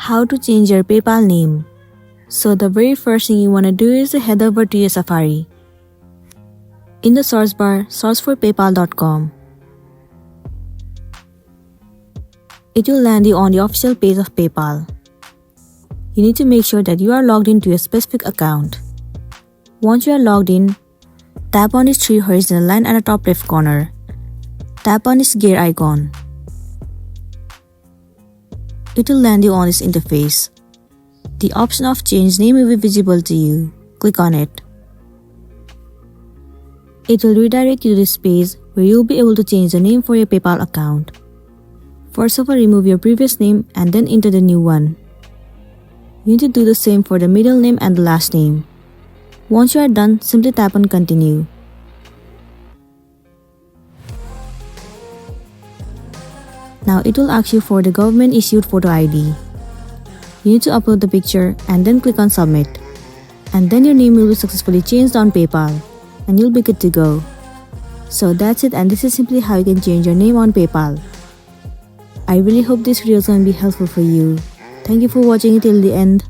How to change your PayPal name. So the very first thing you want to do is to head over to your Safari. In the search bar, search for paypal.com. It will land you on the official page of PayPal. You need to make sure that you are logged into a specific account. Once you are logged in, tap on this three horizontal line at the top left corner. Tap on this gear icon. It will land you on this interface. The option of change name will be visible to you. Click on it. It will redirect you to this page where you will be able to change the name for your PayPal account. First of all, remove your previous name and then enter the new one. You need to do the same for the middle name and the last name. Once you are done, simply tap on continue. Now it will ask you for the government issued photo ID. You need to upload the picture and then click on submit. And then your name will be successfully changed on PayPal and you'll be good to go. So that's it, and this is simply how you can change your name on PayPal. I really hope this video is going to be helpful for you. Thank you for watching it till the end.